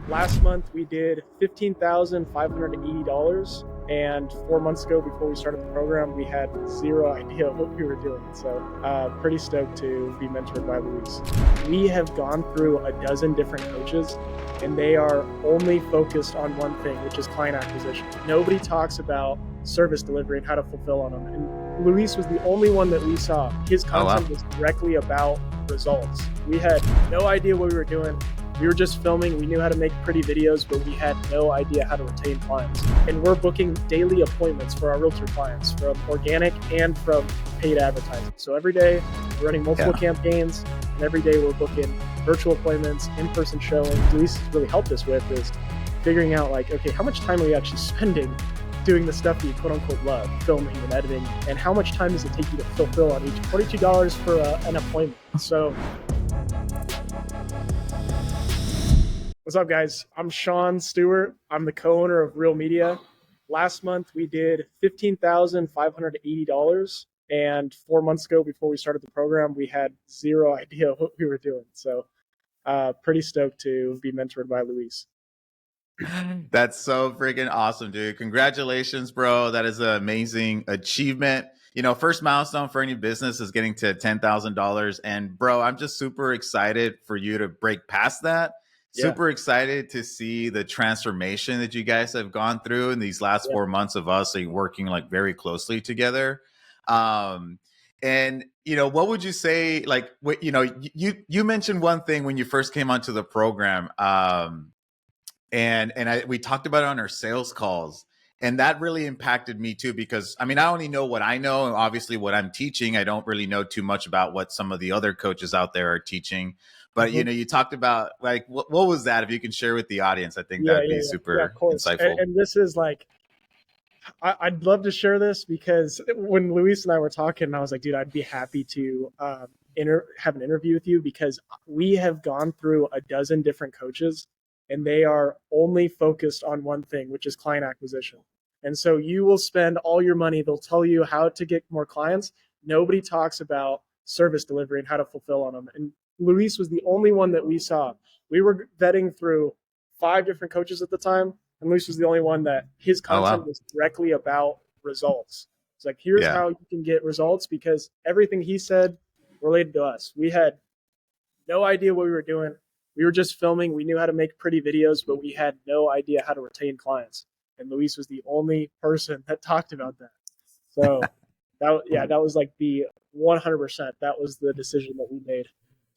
Last month we did $15,580, and 4 months ago, before we started the program, we had zero idea what we were doing. So pretty stoked to be mentored by Luis. We have gone through a dozen different coaches, and they are only focused on one thing, which is client acquisition. Nobody talks about service delivery and how to fulfill on them. And Luis was the only one that we saw. His content was directly about results. We had no idea what we were doing. We were just filming. We knew how to make pretty videos, but we had no idea how to retain clients. And we're booking daily appointments for our realtor clients from organic and from paid advertising. So every day we're running multiple campaigns, and every day we're booking virtual appointments, in-person showings. Luis has really helped us with is figuring out like, okay, how much time are we actually spending doing the stuff that you quote unquote love, filming and editing, and how much time does it take you to fulfill on each $42 for an appointment? So what's up, guys? I'm Sean Stewart. I'm the co-owner of Real Media. Last month, we did $15,580. And 4 months ago, before we started the program, we had zero idea what we were doing. So pretty stoked to be mentored by Luis. That's so freaking awesome, dude. Congratulations, bro. That is an amazing achievement. You know, first milestone for any business is getting to $10,000. And bro, I'm just super excited for you to break past that. Super excited to see the transformation that you guys have gone through in these last 4 months of us working like very closely together. And you know, what would you say? Like, you know, you mentioned one thing when you first came onto the program, we talked about it on our sales calls, and that really impacted me too, because I mean, I only know what I know, and obviously what I'm teaching. I don't really know too much about what some of the other coaches out there are teaching. But you know, you talked about like what was that? If you can share with the audience, I think that'd be super insightful. And this is like, I'd love to share this, because when Luis and I were talking, I was like, dude, I'd be happy to have an interview with you, because we have gone through a dozen different coaches, and they are only focused on one thing, which is client acquisition. And so you will spend all your money. They'll tell you how to get more clients. Nobody talks about service delivery and how to fulfill on them. And Luis was the only one that we saw. We were vetting through 5 different coaches at the time, and Luis was the only one that his content was directly about results. It's like, here's how you can get results, because everything he said related to us. We had no idea what we were doing. We were just filming. We knew how to make pretty videos, but we had no idea how to retain clients. And Luis was the only person that talked about that. So that was like the 100%. That was the decision that we made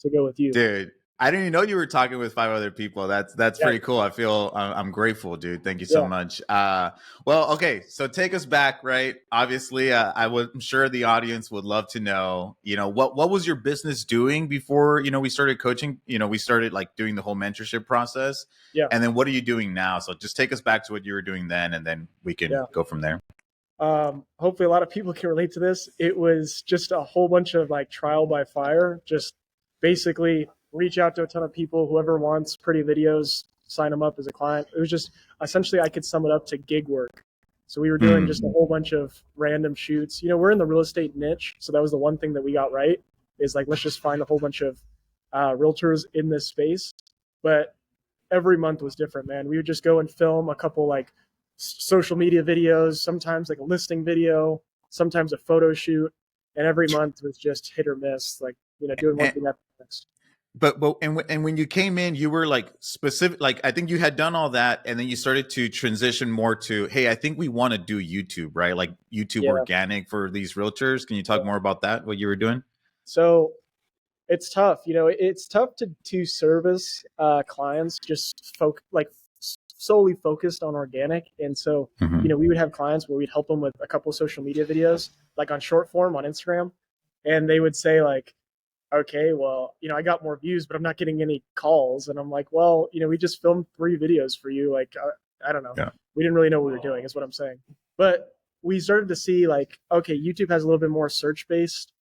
to go with you. Dude, I didn't even know you were talking with 5 other people. That's pretty cool. I feel I'm grateful, dude. Thank you so much. Well, okay, so take us back, right? Obviously, I'm sure the audience would love to know, you know, what was your business doing before, you know, we started coaching, you know, we started like doing the whole mentorship process. And then what are you doing now? So just take us back to what you were doing then, and then we can go from there. Hopefully a lot of people can relate to this. It was just a whole bunch of like trial by fire, just basically reach out to a ton of people. Whoever wants pretty videos, sign them up as a client. It was just essentially, I could sum it up to gig work. So we were doing just a whole bunch of random shoots. You know, we're in the real estate niche, so that was the one thing that we got right, is like, let's just find a whole bunch of realtors in this space. But every month was different, man. We would just go and film a couple like social media videos, sometimes like a listing video, sometimes a photo shoot, and every month was just hit or miss, like, you know, doing one thing after the next. But when you came in, you were like specific, like I think you had done all that, and then you started to transition more to, hey, I think we want to do YouTube, right? Like YouTube organic for these realtors. Can you talk more about that, what you were doing? So it's tough, you know, it's tough to service clients just solely focused on organic. And so, you know, we would have clients where we'd help them with a couple of social media videos, like on short form on Instagram. And they would say like, okay, well, you know, I got more views, but I'm not getting any calls. And I'm like, well, you know, we just filmed 3 videos for you. Like, I don't know. We didn't really know what we were doing, is what I'm saying. But we started to see like, okay, YouTube has a little bit more search-based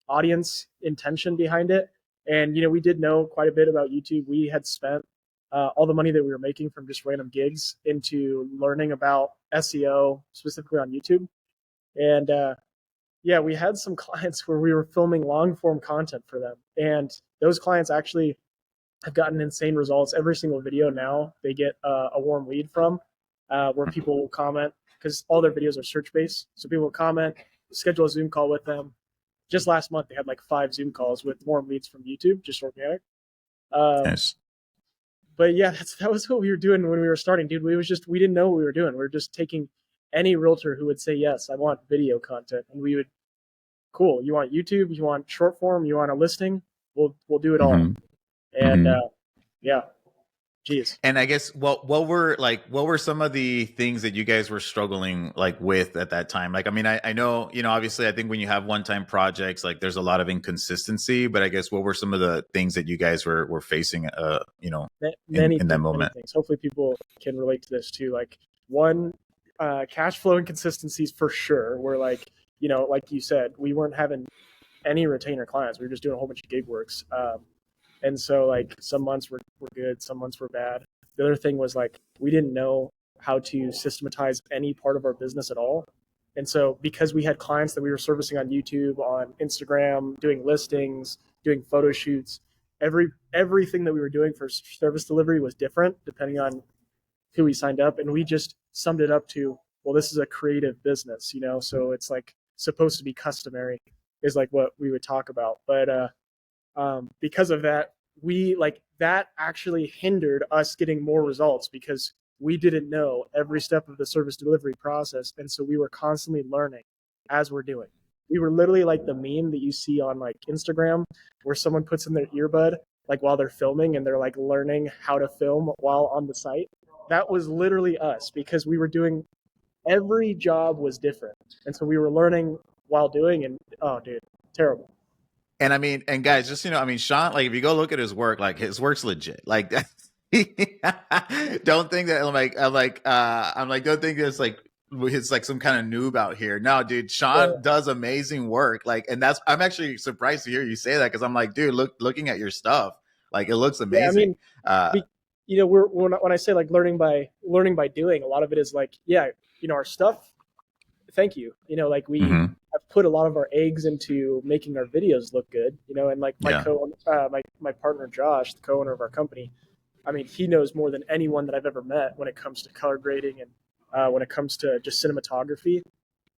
audience intention behind it. And, you know, we did know quite a bit about YouTube. We had spent all the money that we were making from just random gigs into learning about SEO, specifically on YouTube. And yeah, we had some clients where we were filming long form content for them. And those clients actually have gotten insane results. Every single video now they get a warm lead from, where people will comment because all their videos are search based. So people will comment, schedule a Zoom call with them. Just last month they had like 5 Zoom calls with warm leads from YouTube, just organic. Yes. But yeah, that was what we were doing when we were starting, dude. We didn't know what we were doing. We were just taking any realtor who would say yes, I want video content, and we would, cool. You want YouTube? You want short form? You want a listing? We'll do it all. Mhm. And Mhm. yeah, geez. And I guess what were some of the things that you guys were struggling like with at that time? Like, I mean, I know, obviously I think when you have one-time projects, like there's a lot of inconsistency, but I guess what were some of the things that you guys were facing Many in that things, many moment? things. Hopefully, people can relate to this too. Like one, cash flow inconsistencies for sure. Where like like you said, we weren't having any retainer clients. We were just doing a whole bunch of gig works. And so like some months were good, some months were bad. The other thing was like we didn't know how to systematize any part of our business at all. And so because we had clients that we were servicing on YouTube, on Instagram, doing listings, doing photo shoots, everything that we were doing for service delivery was different depending on who we signed up. And we just summed it up to, well, this is a creative business, so it's like supposed to be customary is like what we would talk about. But because of that, we like that actually hindered us getting more results because we didn't know every step of the service delivery process. And so we were constantly learning as we're doing. We were literally like the meme that you see on like Instagram where someone puts in their earbud like while they're filming and they're like learning how to film while on the site. That was literally us because we were doing every job was different. And so we were learning while doing, and oh dude, terrible. And I mean, and guys, just I mean, Sean, like if you go look at his work, like his work's legit. Like, don't think that I'm like, don't think it's like it's like some kind of noob out here. No, dude, Sean does amazing work. Like, and I'm actually surprised to hear you say that because I'm like, dude, looking at your stuff, like it looks Yeah, I amazing. mean, be, we're when I say like learning by doing, a lot of it is like, yeah, our stuff. Thank you. Like we Mhm. have put a lot of our eggs into making our videos look good. And like Yeah. my partner Josh, the co-owner of our company. I mean, he knows more than anyone that I've ever met when it comes to color grading and when it comes to just cinematography.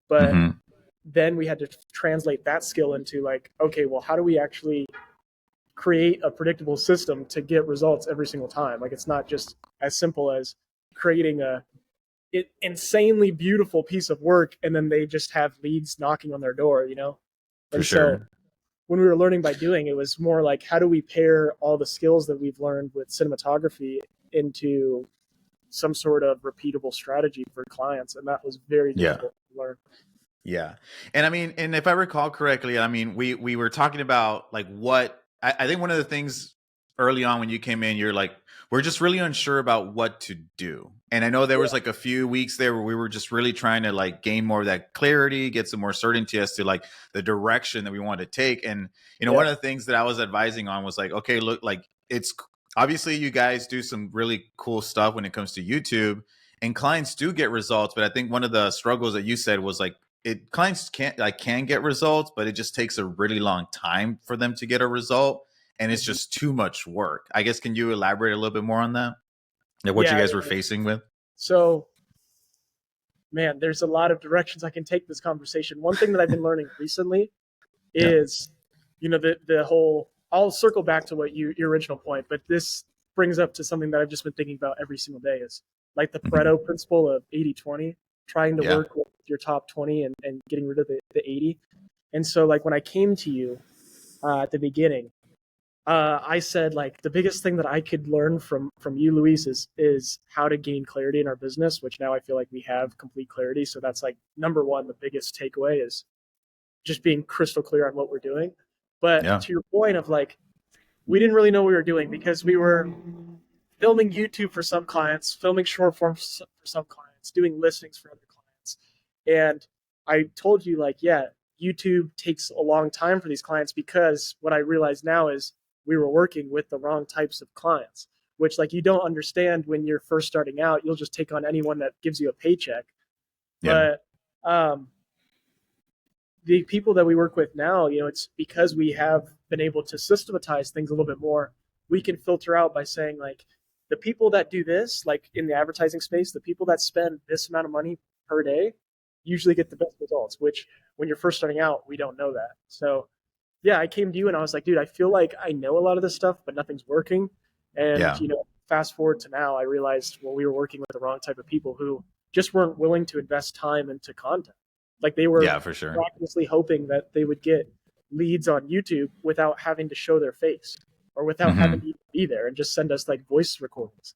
But Mhm. then we had to translate that skill into like, okay, well, how do we actually create a predictable system to get results every single time? Like it's not just as simple as creating a insanely beautiful piece of work and then they just have leads knocking on their door. For And so sure. when we were learning by doing, it was more like how do we pair all the skills that we've learned with cinematography into some sort of repeatable strategy for clients, and that was very Yeah. difficult to learn. Yeah. And I mean, and if I recall correctly, I mean, we were talking about like what I think one of the things early on when you came in, you're like, we're just really unsure about what to do. And I know there Yeah, was like a few weeks there where we were just really trying to like gain more of that clarity, get some more certainty as to like the direction that we want to take. And yeah, one of the things that I was advising on was like, okay, look, like it's obviously you guys do some really cool stuff when it comes to YouTube and clients do get results, but I think one of the struggles that you said was like clients can get results, but it just takes a really long time for them to get a result, and it's mhm. just too much work. I guess can you elaborate a little bit more on that? Like what you Yeah. guys were facing with? So, man, there's a lot of directions I can take this conversation. One thing that I've been learning recently Yeah. is, the whole. I'll circle back to what your original point, but this brings up to something that I've just been thinking about every single day is like the Mhm. Pareto principle of 80-20, trying to Yeah. work with your top 20 and getting rid of the 80. And so like when I came to you at the beginning, I said like the biggest thing that I could learn from you, Luis, is how to gain clarity in our business, which now I feel like we have complete clarity. So that's like number one, the biggest takeaway is just being crystal clear on what we're doing. But Yeah. to your point of like, we didn't really know what we were doing because we were filming YouTube for some clients, filming short forms for some clients, doing listings for other clients. And I told you, like, yeah, YouTube takes a long time for these clients because what I realize now is we were working with the wrong types of clients, which, like, you don't understand when you're first starting out. You'll just take on anyone that gives you a paycheck. Yeah. But the people that we work with now, it's because we have been able to systematize things a little bit more. we can filter out by saying like the people that do this, like in the advertising space, the people that spend this amount of money per day usually get the best results, which when you're first starting out, we don't know that. So yeah, I came to you and I was like, dude, I feel like I know a lot of this stuff, but nothing's working. And, Yeah. you know, fast forward to now, I realized, well, we were working with the wrong type of people who just weren't willing to invest time into content. Like they were Yeah, for sure. miraculously hoping that they would get leads on YouTube without having to show their face or without having Hmm. to be there and just send us like voice recordings.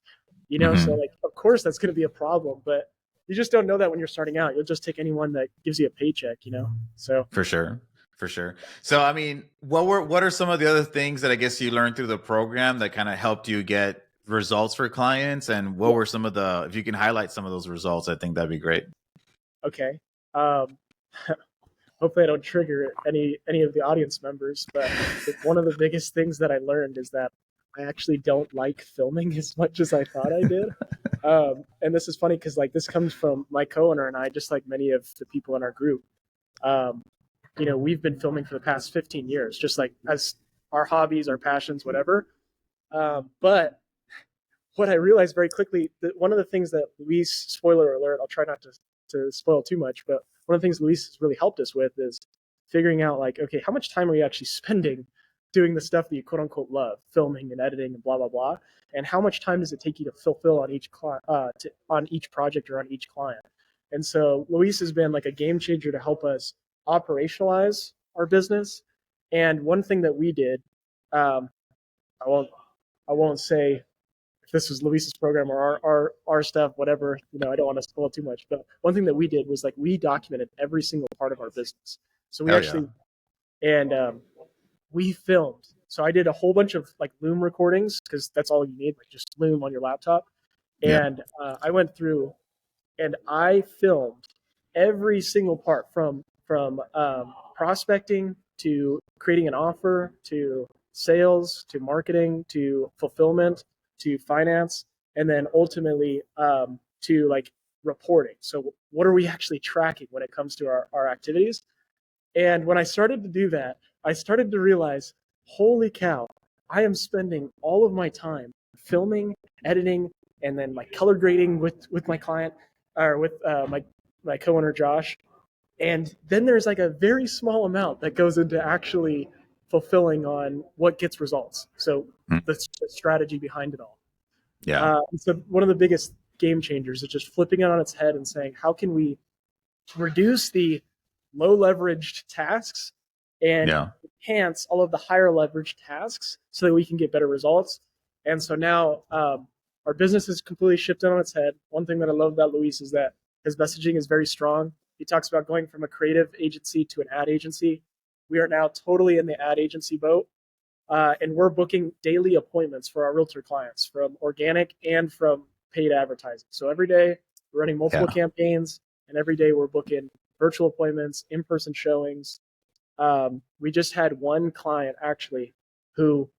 You know, so Hmm. like of course that's going to be a problem, but you just don't know that when you're starting out. You'll just take anyone that gives you a paycheck, you know. So For sure. For sure. So, I mean, what are some of the other things that I guess you learned through the program that kind of helped you get results for clients? And what yeah, were some of the, if you can highlight some of those results, I think that'd be great. okay. Um, hopefully I don't trigger any of the audience members, but one of the biggest things that I learned is that I actually don't like filming as much as I thought I did. And this is funny because like this comes from my co-owner and I, just like many of the people in our group. Um, you know, we've been filming for the past 15 years, just like as our hobbies, our passions, whatever. But what I realized very quickly that one of the things that Luis, spoiler alert, I'll try not to spoil too much, but one of the things Luis has really helped us with is figuring out like, okay, how much time are you actually spending doing the stuff that you quote unquote love, filming and editing and blah blah blah, and how much time does it take you to fulfill on each on each project or on each client? And so Luis has been like a game changer to help us operationalize our business. And one thing that we did, um, I won't I won't say if this was Luis's program or our stuff, whatever, you know, I don't want to spoil too much. But one thing that we did was like we documented every single part of our business. So we Hell yeah. actually and we filmed. So I did a whole bunch of like Loom recordings because that's all you need, like just Loom on your laptop. Yeah. And I went through and I filmed every single part from prospecting to creating an offer to sales to marketing to fulfillment to finance and then ultimately to like reporting. So what are we actually tracking when it comes to our activities? And when I started to do that, I started to realize, holy cow, I am spending all of my time filming, editing, and then like color grading with my client or with my co-owner Josh. And then there's like a very small amount that goes into actually fulfilling on what gets results. So Mm. the strategy behind it all. Yeah. So one of the biggest game changers is just flipping it on its head and saying, how can we reduce the low leveraged tasks and Yeah. enhance all of the higher leveraged tasks so that we can get better results. And so now our business is completely shifted on its head. One thing that I love about Luis is that his messaging is very strong. He talks about going from a creative agency to an ad agency. We are now totally in the ad agency boat. And we're booking daily appointments for our realtor clients from organic and from paid advertising. So every day we're running multiple Yeah. campaigns, and every day we're booking virtual appointments, in-person showings. We just had one client actually who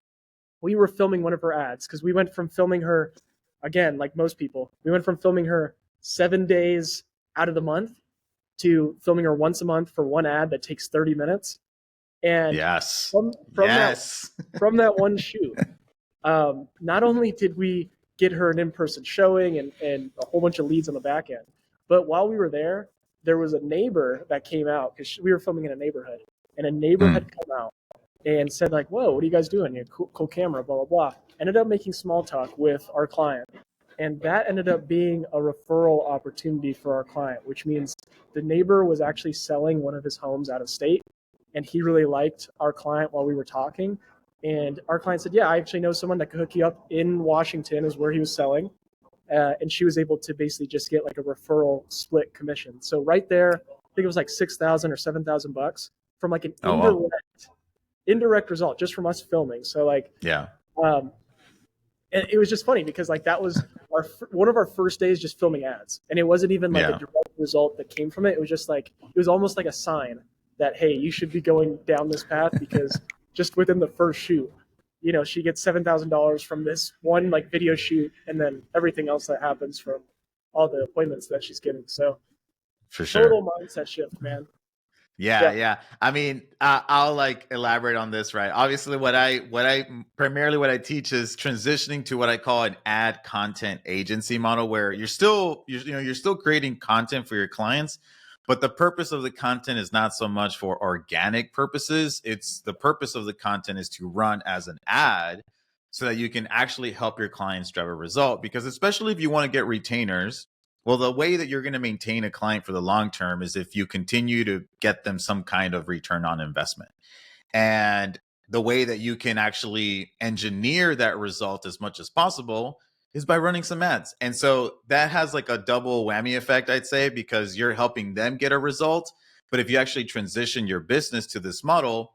we were filming one of her ads because we went from filming her, again, like most people, we went from filming her 7 days out of the month to filming her once a month for one ad that takes 30 minutes. And Yes. from that Yes. from that one shoot, not only did we get her an in-person showing and a whole bunch of leads on the back end, but while we were there was a neighbor that came out because we were filming in a neighborhood, and a neighbor Mm. had come out and said like, "Whoa, what are you guys doing? You cool camera, blah blah blah." Ended up making small talk with our client, and that ended up being a referral opportunity for our client, which means the neighbor was actually selling one of his homes out of state, and he really liked our client while we were talking. And our client said, "Yeah, I actually know someone that could hook you up in Washington, is where he was selling." And she was able to basically just get like a referral split commission. So right there, I think it was like 6,000 or 7,000 bucks from like an Oh, well. indirect result just from us filming. So like, Yeah. um, and it was just funny because like that was one of our first days just filming ads, and it wasn't even like a Yeah. direct result that came from it. It was just like it was almost like a sign that hey, you should be going down this path because just within the first shoot, you know, she gets $7,000 from this one like video shoot, and then everything else that happens from all the appointments that she's getting. So For sure. total mindset shift, man. Yeah. I mean, I'll like elaborate on this, right? Obviously, primarily what I teach is transitioning to what I call an ad content agency model, where you're still creating content for your clients, but the purpose of the content is not so much for organic purposes. It's the purpose of the content is to run as an ad so that you can actually help your clients drive a result. Because especially if you want to get retainers, well, the way that you're going to maintain a client for the long term is if you continue to get them some kind of return on investment. And the way that you can actually engineer that result as much as possible is by running some ads. And so that has like a double whammy effect, I'd say, because you're helping them get a result. But if you actually transition your business to this model,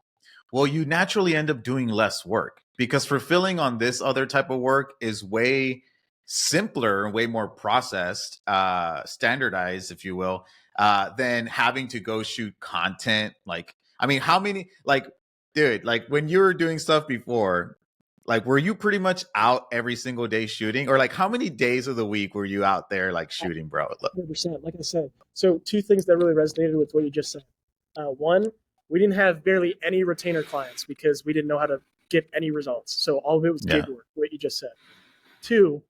well, you naturally end up doing less work, because fulfilling on this other type of work is way simpler and way more processed, standardized, if you will, than having to go shoot content. Like, I mean, how many, like, dude, like when you were doing stuff before, like, were you pretty much out every single day shooting, or like how many days of the week were you out there like shooting, bro? 100%. Like I said, so two things that really resonated with what you just said. One, we didn't have barely any retainer clients because we didn't know how to get any results. So all of it was Yeah. gig work, what you just said. Two,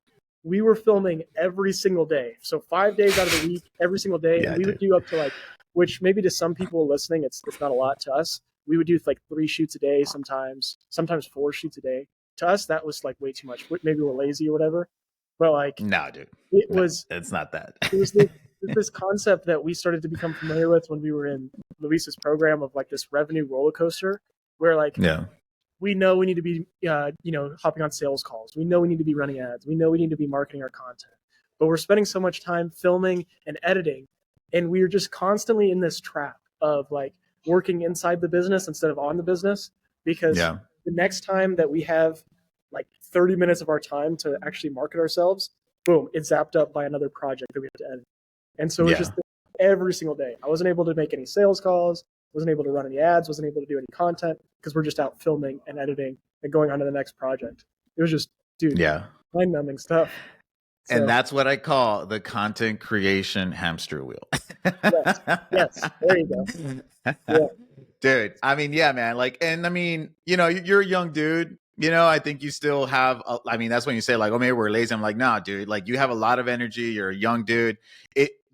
we were filming every single day. So 5 days out of the week, every single day. Yeah, And we would do up to like, which maybe to some people listening, it's not a lot. To us, we would do like 3 shoots a day, sometimes 4 shoots a day. To us, that was like way too much. Maybe we're lazy or whatever. But like, No, dude. it No, was, it's not that. it was this concept that we started to become familiar with when we were in Luis's program of like this revenue roller coaster, where like Yeah. we know we need to be hopping on sales calls, we know we need to be running ads, we know we need to be marketing our content, but we're spending so much time filming and editing, and we're just constantly in this trap of like working inside the business instead of on the business, because Yeah. the next time that we have like 30 minutes of our time to actually market ourselves, boom, it's zapped up by another project that we have to edit. And so it's Yeah. just every single day. I wasn't able to make any sales calls, wasn't able to run any ads, wasn't able to do any content because we're just out filming and editing and going on to the next project. It was just, dude, Yeah. mind-numbing stuff. And that's what I call the content creation hamster wheel. Yes, there you go. Yeah. Dude, I mean, yeah, man. Like, and I mean, you're a young dude. I think you still have, I mean, that's when you say like, oh, maybe we're lazy. I'm like, nah, dude, like you have a lot of energy. You're a young dude.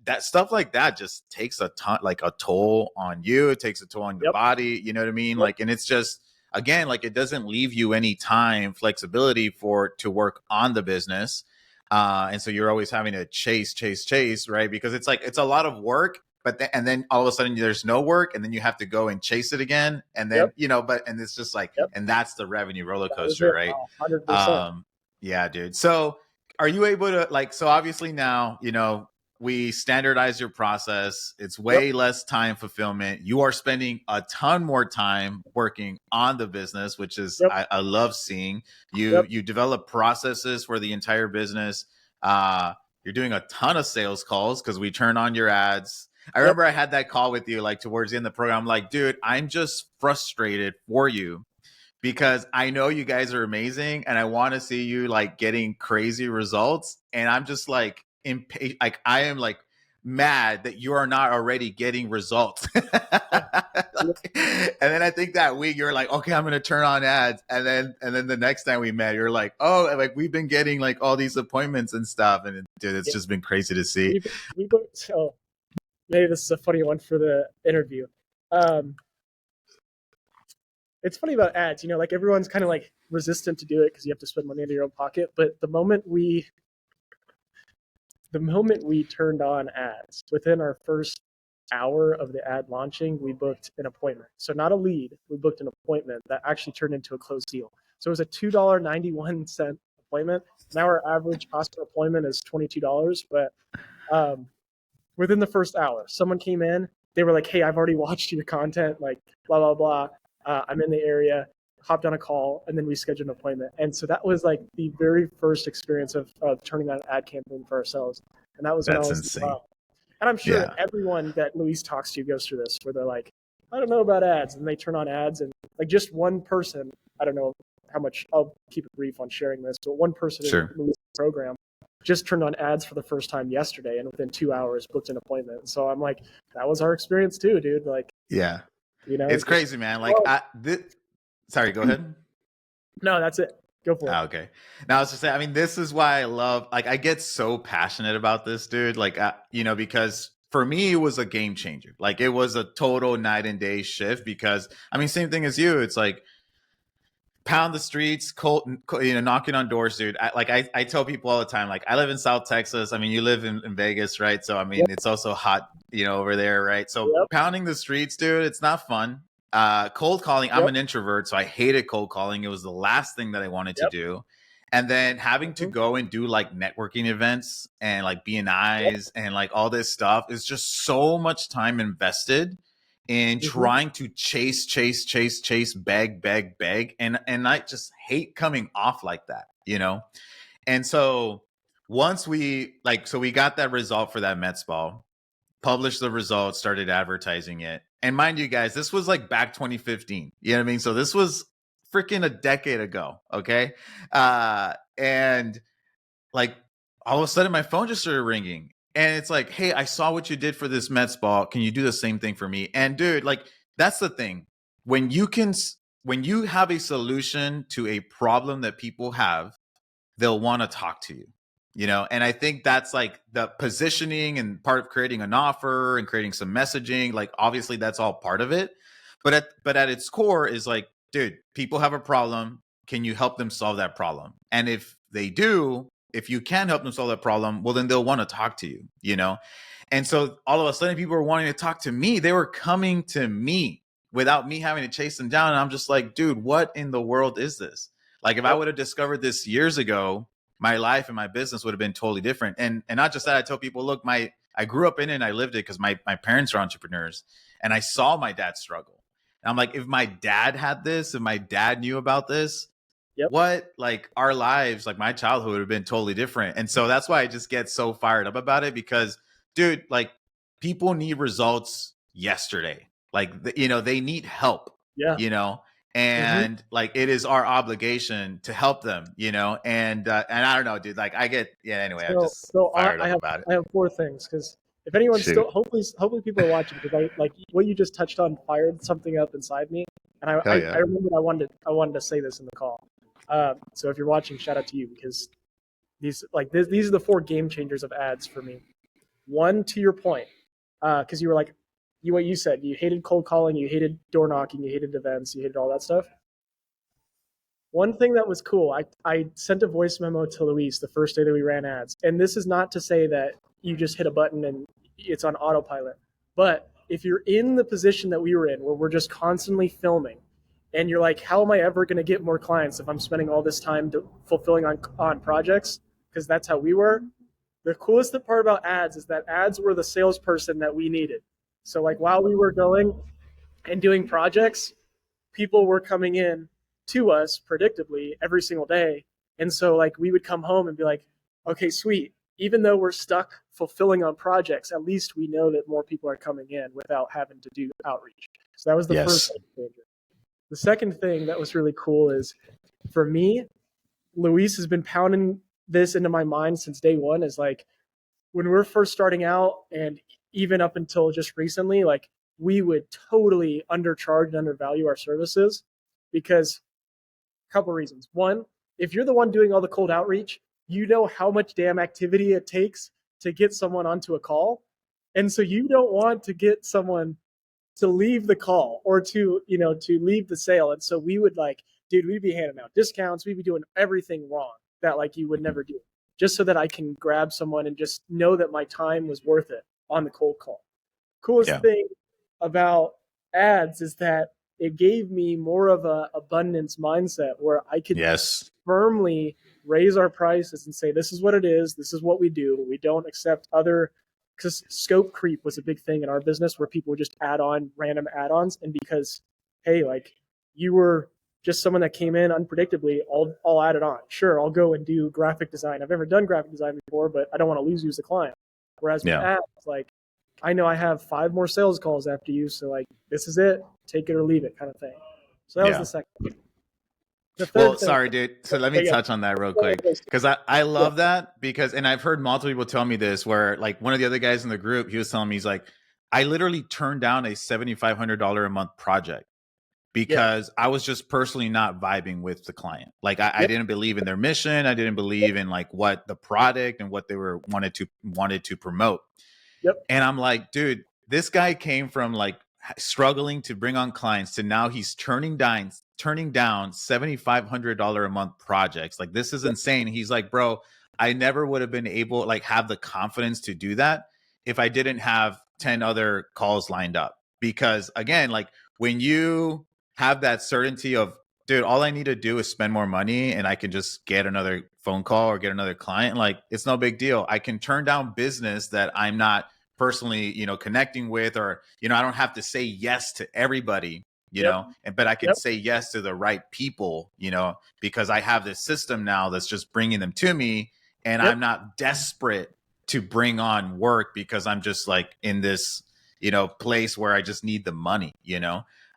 That stuff like that just takes a ton, like a toll on you. It takes a toll on your body. You know what I mean? Like, and it's just, again, like it doesn't leave you any time, flexibility to work on the business. And so you're always having to chase, right? Because it's like, it's a lot of work, and then all of a sudden there's no work, and then you have to go and chase it again. And then, and it's just like, and that's the revenue roller coaster, right? 100%. Yeah, dude. So are you able to so obviously now, we standardize your process. It's way less time fulfillment. You are spending a ton more time working on the business, which is I love seeing. You develop processes for the entire business. You're doing a ton of sales calls because we turn on your ads. I remember I had that call with you like towards the end of the program. I'm like, dude, I'm just frustrated for you because I know you guys are amazing and I want to see you like getting crazy results. And I'm just like impatient. Like I am like mad that you are not already getting results. And then I think that week you're like, okay, I'm going to turn on ads. And then the next time we met, you're like, oh, like we've been getting like all these appointments and stuff. And dude, it's just been crazy to see. So maybe this is a funny one for the interview. It's funny about ads, like everyone's kind of like resistant to do it because you have to spend money out of your own pocket. But the moment we turned on ads, within our first hour of the ad launching, we booked an appointment. So not a lead, we booked an appointment that actually turned into a closed deal. So it was a $2.91 appointment. Now our average cost per appointment is $22, but within the first hour, someone came in, they were like, hey, I've already watched your content, like blah, blah, blah. I'm in the area, hopped on a call, and then we scheduled an appointment. And so that was like the very first experience of turning on an ad campaign for ourselves. And that was when I was insane. And I'm sure everyone that Luis talks to goes through this, where they're like, I don't know about ads. And they turn on ads, and like just one person, I don't know how much, I'll keep it brief on sharing this, but one person in Luis' program just turned on ads for the first time yesterday, and within 2 hours booked an appointment. So I'm like, that was our experience too, dude. Like, Yeah. it's It's crazy, man. Like, sorry, go ahead. No, that's it. Go for it. Okay. Now I was just saying, I mean, this is why I love, like, I get so passionate about this, dude. Like, because for me, it was a game changer. Like, it was a total night and day shift because, I mean, same thing as you. It's like, pound the streets, cold, knocking on doors, dude. I tell people all the time, like, I live in South Texas. I mean, you live in Vegas, right? So, I mean, Yep. it's also hot, over there, right? So, Yep. pounding the streets, dude, it's not fun. Cold calling, I'm an introvert, so I hated cold calling. It was the last thing that I wanted to do. And then having to go and do like networking events and like BNIs and like all this stuff is just so much time invested in trying to chase, beg. And I just hate coming off like that, And so once we got that result for that Mets ball, published the results, started advertising it. And mind you guys, this was like back 2015. You know what I mean? So this was freaking a decade ago. Okay. And like all of a sudden my phone just started ringing. And it's like, hey, I saw what you did for this Mets ball. Can you do the same thing for me? And dude, like, that's the thing. When you have a solution to a problem that people have, they'll want to talk to you. And I think that's like the positioning and part of creating an offer and creating some messaging. Like, obviously that's all part of it. But at its core is like, dude, people have a problem. Can you help them solve that problem? And if they do, if you can help them solve that problem, well, then they'll want to talk to you, And so all of a sudden people were wanting to talk to me. They were coming to me without me having to chase them down. And I'm just like, dude, what in the world is this? Like, if I would have discovered this years ago, my life and my business would have been totally different. And not just that, I tell people, look, I grew up in it and I lived it because my parents are entrepreneurs and I saw my dad struggle. And I'm like, if my dad had this, if my dad knew about this, what, like, our lives, like my childhood would have been totally different. And so that's why I just get so fired up about it because, dude, like, people need results yesterday. Like, they need help, and like, it is our obligation to help them, and I don't know, dude, like, I get, anyway, I'm just fired up about it. I have 4 things because if anyone's still, hopefully people are watching, because I like what you just touched on fired something up inside me. And I remember I wanted to say this in the call. So if you're watching, shout out to you, because these are the 4 game changers of ads for me. One, to your point, because you were like, what you said, you hated cold calling, you hated door knocking, you hated events, you hated all that stuff. One thing that was cool, I sent a voice memo to Luis the first day that we ran ads. And this is not to say that you just hit a button and it's on autopilot. But if you're in the position that we were in, where we're just constantly filming, and you're like, how am I ever going to get more clients if I'm spending all this time fulfilling on projects? Because that's how we were. The coolest part about ads is that ads were the salesperson that we needed. So like, while we were going and doing projects, people were coming in to us predictably every single day. And so like, we would come home and be like, okay, sweet. Even though we're stuck fulfilling on projects, at least we know that more people are coming in without having to do outreach. So that was the first thing. The second thing that was really cool is, for me, Luis has been pounding this into my mind since day one, is like, when we're first starting out, and even up until just recently, like, we would totally undercharge and undervalue our services, because a couple of reasons. One, if you're the one doing all the cold outreach, you know how much damn activity it takes to get someone onto a call. And so you don't want to get someone to leave the call or to leave the sale. And so we would we'd be handing out discounts. We'd be doing everything wrong that like you would never do, just so that I can grab someone and just know that my time was worth it on the cold call. Coolest thing about ads is that it gave me more of a abundance mindset, where I could firmly raise our prices and say, this is what it is. This is what we do. We don't accept other, because scope creep was a big thing in our business, where people would just add on random add-ons. And because, hey, like, you were just someone that came in unpredictably, I'll add it on. Sure, I'll go and do graphic design. I've never done graphic design before, but I don't want to lose you as a client. Whereas with ads, like, I know I have 5 more sales calls after you, so like, this is it, take it or leave it kind of thing. So that was the second. The Well, third thing, sorry, dude. So let me yeah, yeah, touch on that real quick because I yeah, love that because, and I've heard multiple people tell me this where like one of the other guys in the group, he was telling me, he's like, I literally turned down a $7,500 a month project yeah, because I was just personally not vibing with the client. Like I yep, didn't believe in their mission. I didn't believe in like what the product and what they were wanted to promote. yep, And I'm like, dude, this guy came from like struggling to bring on clients to now he's turning down $7,500 a month projects. Like this is yep, insane. He's like, bro, I never would have been able like have the confidence to do that if I didn't have 10 other calls lined up. Because again, like when you have that certainty of, dude, all I need to do is spend more money and I can just get another phone call or get another client, like it's no big deal. I can turn down business that I'm not personally, connecting with, or, I don't have to say yes to everybody, yep, but I can yep, say yes to the right people, because I have this system now that's just bringing them to me and yep. I'm not desperate to bring on work because I'm just like in this, place where I just need the money,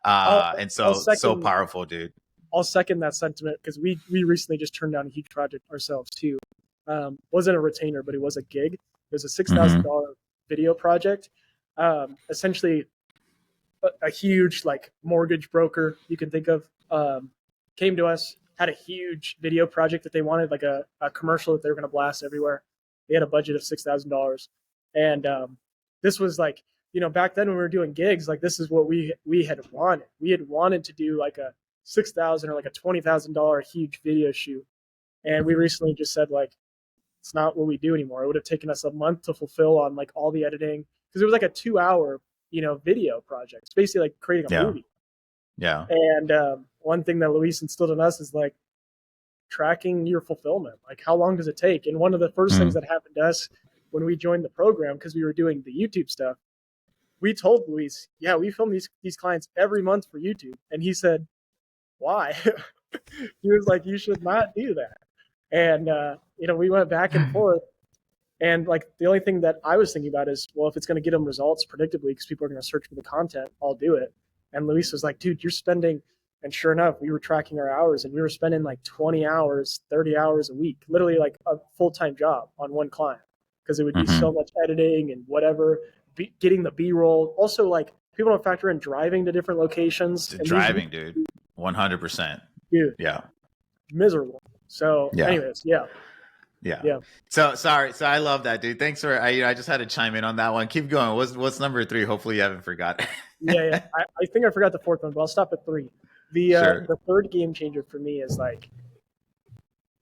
I'll, and I'll so second, powerful, dude. I'll second that sentiment because we recently just turned down a huge project ourselves too. Wasn't a retainer, but it was a gig. It was a Mm-hmm. $6,000 video project. Essentially, a huge like mortgage broker you can think of came to us, had a huge video project that they wanted, like a commercial that they were going to blast everywhere. They had a budget of $6,000, and this was like, back then when we were doing gigs, like this is what we had wanted. We had wanted to do like a 6,000 or like a $20,000 huge video shoot, and we recently just said like it's not what we do anymore. It would have taken us a month to fulfill on like all the editing because it was like a 2 hour video project. It's basically like creating a Yeah. movie. Yeah. And one thing that Luis instilled in us is like tracking your fulfillment. Like how long does it take? And one of the first things Mm. that happened to us when we joined the program, because we were doing the YouTube stuff, we told Luis, yeah, we film these clients every month for YouTube, and he said, why? He was like, you should not do that. And we went back and forth. And like the only thing that I was thinking about is, well, if it's going to get them results predictably because people are going to search for the content, I'll do it. And Luis was like, dude, you're spending, and sure enough, we were tracking our hours and we were spending like 20 hours, 30 hours a week, literally like a full-time job on one client because it would be Mm-hmm. so much editing and whatever, getting the B-roll. Also, like people don't factor in driving to different locations. And these, Driving, dude. 100%. dude, Yeah. miserable. So, Yeah. anyways, yeah, Yeah. yeah. So sorry. So I love that, dude. Thanks for, I just had to chime in on that one. Keep going. What's number 3? Hopefully you haven't forgot. Yeah, yeah. I think I forgot the fourth one, but I'll stop at three. Sure. The third game changer for me is like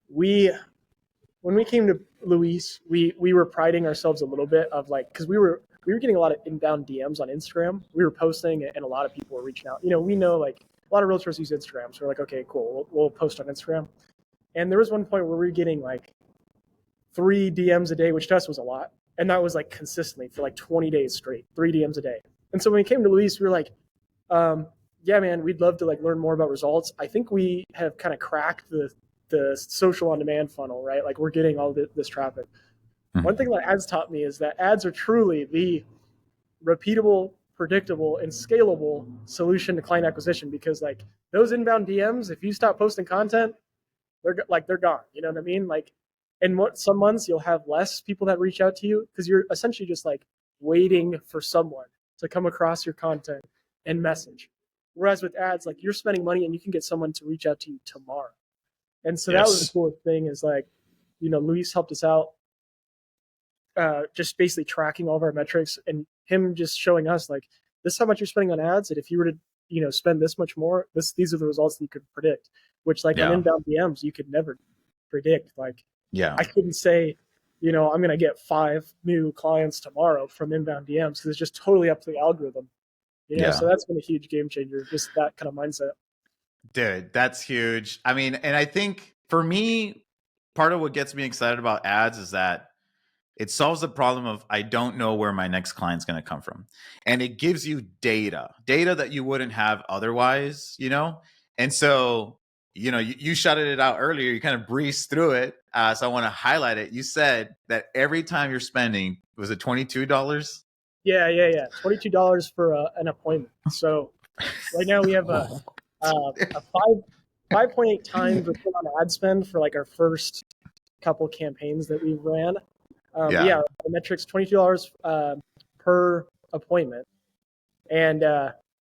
we when we came to Luis, we were priding ourselves a little bit of like because we were getting a lot of inbound DMs on Instagram. We were posting, and a lot of people were reaching out. We know like a lot of realtors use Instagram, so we're like, okay, cool, we'll post on Instagram. And there was one point where we were getting like 3 DMs a day, which to us was a lot, and that was like consistently for like 20 days straight, 3 DMs a day. And so when we came to Luis, we were like, yeah, man, we'd love to like learn more about results. I think we have kind of cracked the social on demand funnel, right? Like we're getting all this traffic. One thing that ads taught me is that ads are truly the repeatable, predictable, and scalable solution to client acquisition because like those inbound DMs, if you stop posting content, they're gone. You know what I mean? Like, and some months you'll have less people that reach out to you because you're essentially just like waiting for someone to come across your content and message. Whereas with ads, like you're spending money and you can get someone to reach out to you tomorrow. And so that was the Yes. coolest thing is like, Luis helped us out, just basically tracking all of our metrics and him just showing us like, this is how much you're spending on ads. And if you were to, spend this much more, these are the results that you could predict, which like on Yeah. inbound DMs, you could never predict. Like Yeah. I couldn't say, I'm going to get 5 new clients tomorrow from inbound DMs because it's just totally up to the algorithm. Yeah. So that's been a huge game changer, just that kind of mindset. Dude, that's huge. I mean, and I think for me, part of what gets me excited about ads is that it solves the problem of I don't know where my next client's going to come from. And it gives you data that you wouldn't have otherwise. And so, you shouted it out earlier. You kind of breezed through it. So I want to highlight it. You said that every time you're spending, was it $22? Yeah. $22 for an appointment. So right now we have a 5 5.8 times return on ad spend for like our first couple campaigns that we've ran. But Yeah. yeah, the metrics $22 per appointment, and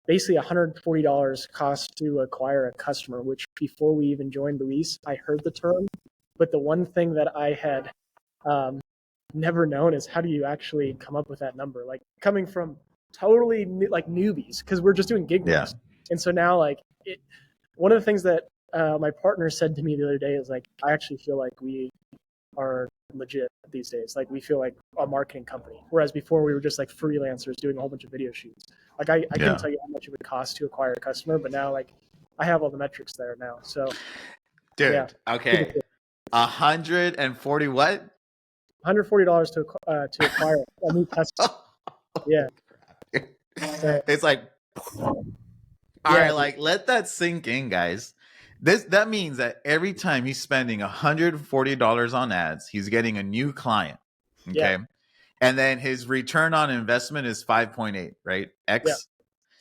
basically $140 cost to acquire a customer. Which before we even joined Luis, I heard the term, but the one thing that I had um, never known is how do you actually come up with that number? Like coming from totally like newbies because we're just doing gig Yeah. works, and so now like one of the things that my partner said to me the other day is like I actually feel like we are legit these days. Like we feel like a marketing company, whereas before we were just like freelancers doing a whole bunch of video shoots. Like I couldn't Yeah. tell you how much it would cost to acquire a customer, but now like I have all the metrics there now. So yeah, Dude. Okay. 140 what? $140 to acquire a new customer. Yeah. So It's like, all yeah, right, like let that sink in, guys. That means that every time he's spending $140 on ads, he's getting a new client. yeah, Okay. And then his return on investment is 5.8, right? yeah. X.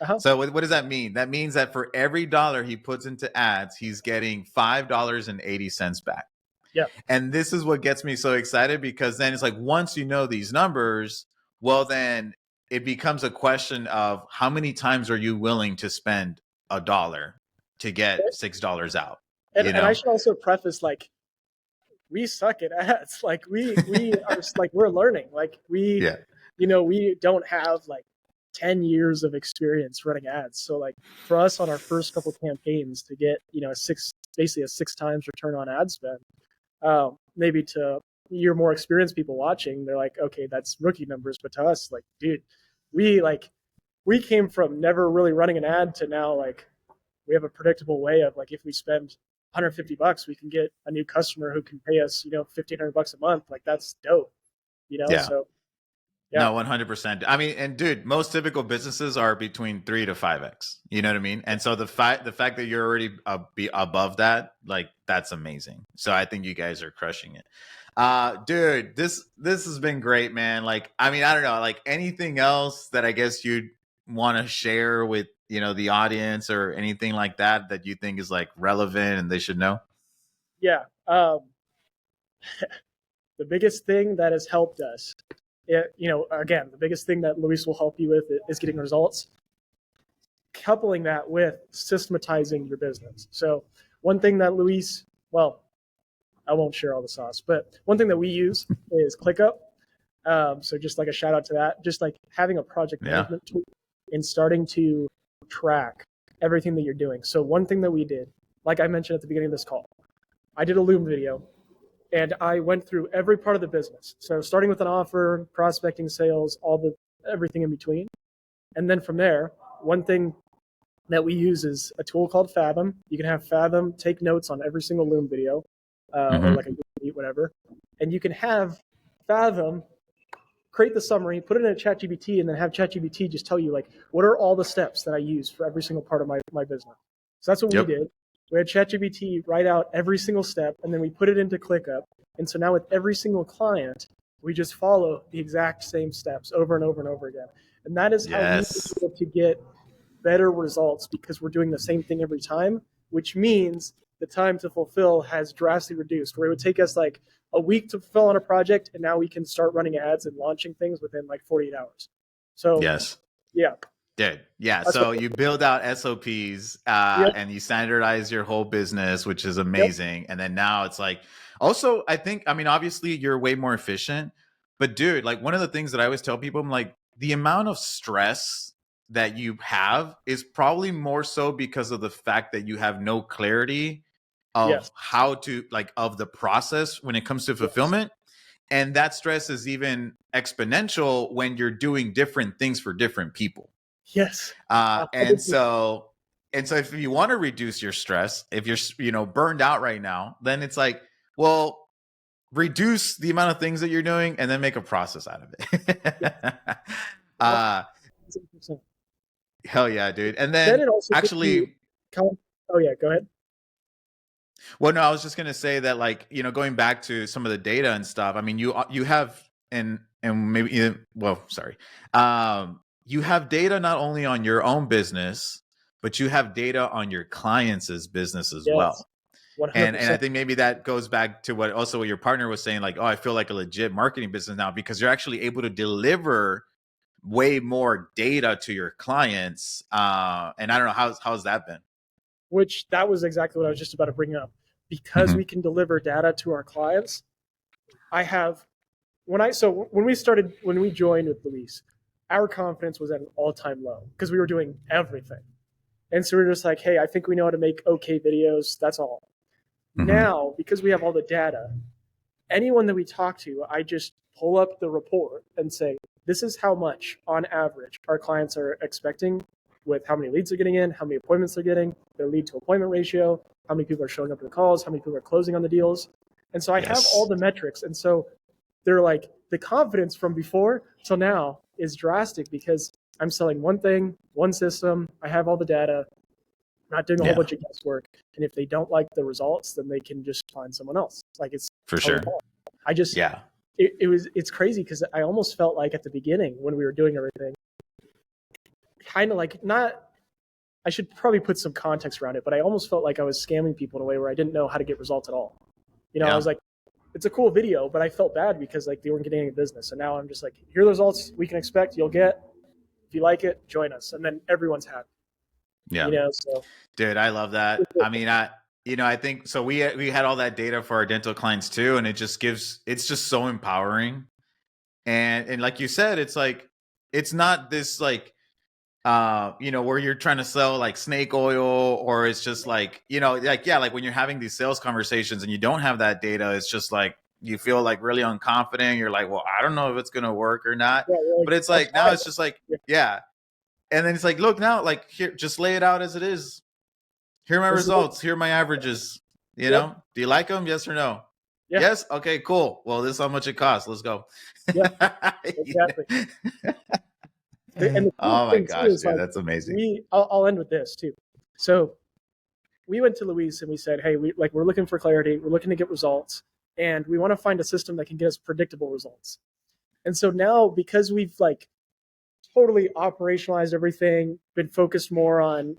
Uh-huh. So what does that mean? That means that for every dollar he puts into ads, he's getting $5.80 back. Yeah. And this is what gets me so excited because then it's like once you know these numbers, well, then it becomes a question of how many times are you willing to spend a dollar to get $6 out? And You I know? should also preface like we suck at ads. Like we are like we're learning. Like Yeah. we don't have like 10 years of experience running ads. So like for us on our first couple campaigns to get, basically a 6 times return on ad spend, maybe to your more experienced people watching, they're like, okay, that's rookie numbers. But to us, like, dude, we like, we came from never really running an ad to now like, we have a predictable way of like, if we spend $150, we can get a new customer who can pay us, $1,500 a month. Like that's dope, Yeah. So yeah. No, 100%. I mean, and dude, most typical businesses are between 3 to 5x. You know what I mean? And so the fact that you're already be above that, like that's amazing. So I think you guys are crushing it. Dude, this has been great, man. Like, I mean, I don't know, like anything else that I guess you'd want to share with, the audience or anything like that you think is like relevant and they should know? Yeah. The biggest thing that has helped us, again, the biggest thing that Luis will help you with is getting results, coupling that with systematizing your business. So one thing that Luis, well, I won't share all the sauce, but one thing that we use is ClickUp. So just like a shout out to that, just like having a project management tool and starting to track everything that you're doing. So one thing that we did, like I mentioned at the beginning of this call, I did a Loom video and I went through every part of the business. So starting with an offer, prospecting, sales, everything in between. And then from there, one thing that we use is a tool called Fathom. You can have Fathom take notes on every single Loom video, or like a Google Meet, whatever. And you can have Fathom create the summary, put it in a ChatGPT, and then have ChatGPT just tell you like, what are all the steps that I use for every single part of my business. So that's what we did. We had ChatGPT write out every single step, and then we put it into ClickUp. And so now with every single client, we just follow the exact same steps over and over and over again. And that is how we're able to get better results because we're doing the same thing every time, which means the time to fulfill has drastically reduced, where it would take us like a week to fulfill on a project, and now we can start running ads and launching things within like 48 hours. So yes. Yeah. Dude, yeah. So you build out SOPs and you standardize your whole business, which is amazing. And then now it's like, also, I mean, obviously you're way more efficient, but dude, like one of the things that I always tell people, I'm like, the amount of stress that you have is probably more so because of the fact that you have no clarity of how to of the process when it comes to fulfillment. And that stress is even exponential when you're doing different things for different people. Yes. And so if you want to reduce your stress, if you're burned out right now, then it's like, well, reduce the amount of things that you're doing and then make a process out of it. Hell yeah, dude. And then it also actually, oh yeah, go ahead. Well, no, I was just gonna say that, like, going back to some of the data and stuff. I mean, you have and maybe sorry, you have data not only on your own business, but you have data on your clients' business as Yes, well. And I 100%. think maybe that goes back to what your partner was saying, like, oh, I feel like a legit marketing business now because you're actually able to deliver way more data to your clients. And I don't know how's that been. Which that was exactly what I was just about to bring up. Because Mm-hmm. we can deliver data to our clients, I have when we joined with Luis, our confidence was at an all-time low because we were doing everything. And so we are just like, hey, I think we know how to make okay videos. That's all. Mm-hmm. Now, because we have all the data, anyone that we talk to, I just pull up the report and say, this is how much on average our clients are expecting with how many leads they're getting in, how many appointments they're getting, their lead to appointment ratio, how many people are showing up to the calls, how many people are closing on the deals. And so I have all Yes. the metrics. And so they're like, the confidence from before till now is drastic because I'm selling one thing, one system. I have all the data, not doing a whole Yeah, bunch of guesswork. And if they don't like the results, then they can just find someone else. Like it's for totally sure. fine. I just, Yeah. it's crazy because I almost felt like at the beginning when we were doing everything, kind of like not, I should probably put some context around it, but I almost felt like I was scamming people in a way where I didn't know how to get results at all. You know, I Yeah. was like, it's a cool video, but I felt bad because like they weren't getting any business. And now I'm just like, here are the results we can expect. You'll get, if you like it, join us. And then everyone's happy, you Yeah. know? So Dude, I love that. I mean, I think so. We had all that data for our dental clients too, and it's just so empowering. And like you said, it's like it's not this like where you're trying to sell like snake oil, or it's just like, like, yeah, like when you're having these sales conversations and you don't have that data, it's just like you feel like really unconfident. You're like, well, I don't know if it's gonna work or not. yeah, we're like, But it's I'll like try now it. it's just like, Yeah, yeah. And then it's like, look now, like here, just lay it out as it is. Here are my this is it. results. Here are my averages. Yep. Do you like them? Yes or no? Yeah. Yes. Okay, cool. Well, this is how much it costs. Let's go. Yeah. Exactly. And the cool Oh my thing too gosh, is dude, like that's amazing. I'll end with this too. So we went to Luis and we said, hey, we're looking for clarity. We're looking to get results, and we want to find a system that can get us predictable results. And so now because we've like totally operationalized everything, been focused more on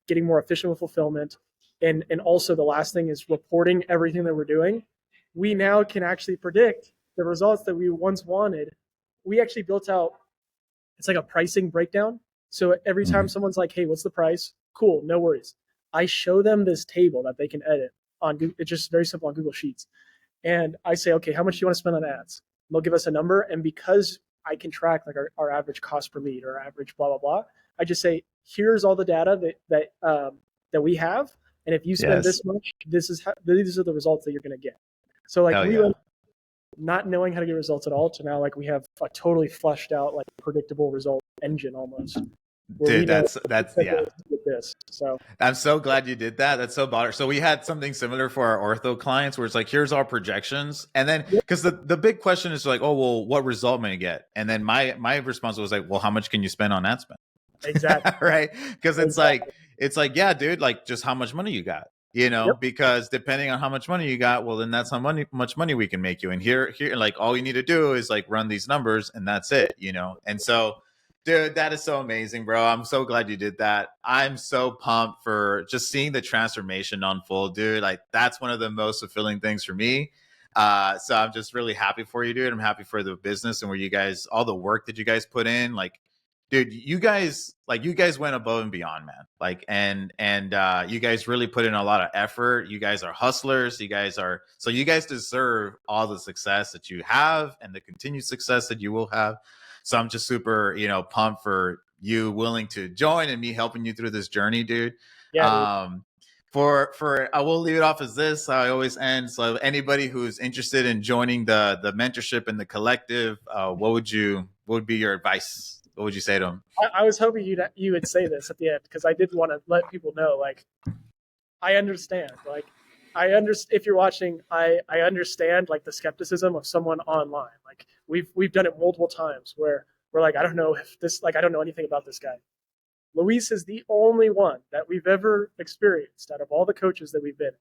getting more efficient with fulfillment, and also the last thing is reporting everything that we're doing. We now can actually predict the results that we once wanted. We actually built out, it's like a pricing breakdown. So every time Mhm. someone's like, "Hey, what's the price?" Cool, no worries. I show them this table that they can edit on Google. It's just very simple on Google Sheets, and I say, "Okay, how much do you want to spend on ads?" And they'll give us a number, and because I can track like our average cost per lead or average blah blah blah, I just say, "Here's all the data that we have, and if you spend Yes. this much, these are the results that you're going to get." So like Hell we yeah. went not knowing how to get results at all to now like we have a totally fleshed out like predictable result engine almost where we Dude, know that's yeah. with this. So I'm so glad you did that. That's so baller. So we had something similar for our ortho clients where it's like, here's our projections. And then yep, because the big question is like, oh, well, what result am I gonna get? And then my response was like, well, how much can you spend on ad spend? exactly, Right? Because exactly. it's like, yeah, dude, like just how much money you got, Yep, because depending on how much money you got, well, then that's how much money we can make you. And here, like all you need to do is like run these numbers and that's it. And so, dude, that is so amazing, bro. I'm so glad you did that. I'm so pumped for just seeing the transformation unfold, dude. Like that's one of the most fulfilling things for me. So I'm just really happy for you, dude. I'm happy for the business and where you guys, all the work that you guys put in. Like, dude, you guys went above and beyond, man. Like, and you guys really put in a lot of effort. You guys are hustlers. You guys deserve all the success that you have and the continued success that you will have. So I'm just super, pumped for you willing to join and me helping you through this journey, dude. yeah, dude. Um, for I will leave it off as this. I always end. So anybody who's interested in joining the mentorship and the collective, what would be your advice? What would you say to them? I was hoping you would say this at the end because I did want to let people know like I understand like if you're watching I understand like the skepticism of someone online. Like we've done it multiple times where we're like, I don't know if this, like I don't know anything about this guy. Luis is the only one that we've ever experienced out of all the coaches that we've been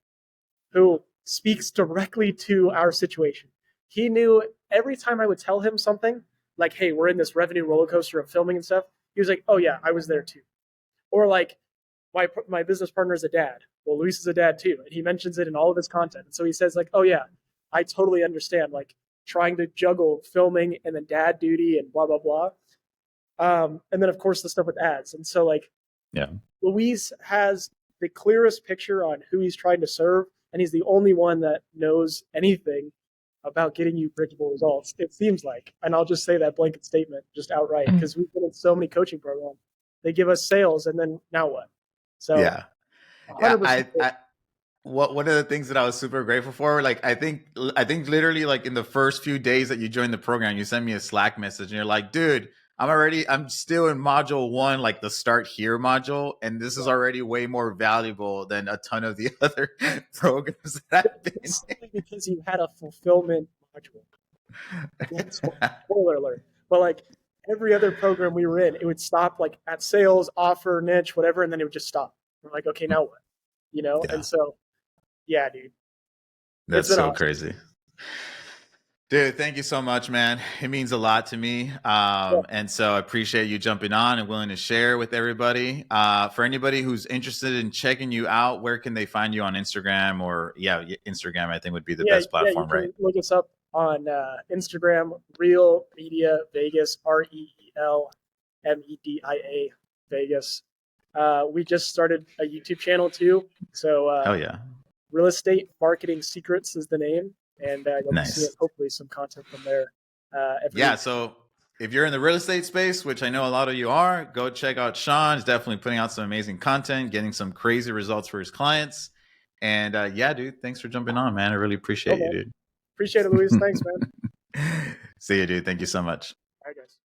who speaks directly to our situation. He knew every time I would tell him something like, hey, we're in this revenue roller coaster of filming and stuff, he was like, oh yeah, I was there too. Or like my business partner is a dad. Well, Luis is a dad too, and he mentions it in all of his content. And so he says like, "Oh yeah, I totally understand like trying to juggle filming and then dad duty and blah blah blah." And then of course the stuff with ads. And so like, Yeah. Luis has the clearest picture on who he's trying to serve, and he's the only one that knows anything about getting you predictable results, it seems like. And I'll just say that blanket statement just outright, because we've been in so many coaching programs. They give us sales, and then now what? So Yeah. 100%. One of the things that I was super grateful for, like I think literally like in the first few days that you joined the program, you sent me a Slack message and you're like, dude, I'm still in module 1, like the start here module, and this is already way more valuable than a ton of the other programs that I've been It's simply because you had a fulfillment module. That's spoiler alert. But like every other program we were in, it would stop like at sales, offer, niche, whatever, and then it would just stop. We're like, okay, now what? Yeah. And so yeah, dude. That's so awesome. crazy. Dude, thank you so much, man. It means a lot to me. And so I appreciate you jumping on and willing to share with everybody. For anybody who's interested in checking you out, where can they find you on Instagram? Or Instagram, I think would be the best platform, you can right? look us up on Instagram, Real Media Vegas, REELMEDIA Vegas. We just started a YouTube channel too. So oh yeah. Real Estate Marketing Secrets is the name. And you'll Nice. see hopefully some content from there. Yeah, so if you're in the real estate space, which I know a lot of you are, go check out Sean. He's definitely putting out some amazing content, getting some crazy results for his clients. And yeah, dude, thanks for jumping on, man. I really appreciate you, dude. Appreciate it, Luis. Thanks, man. See you, dude. Thank you so much. All right, guys.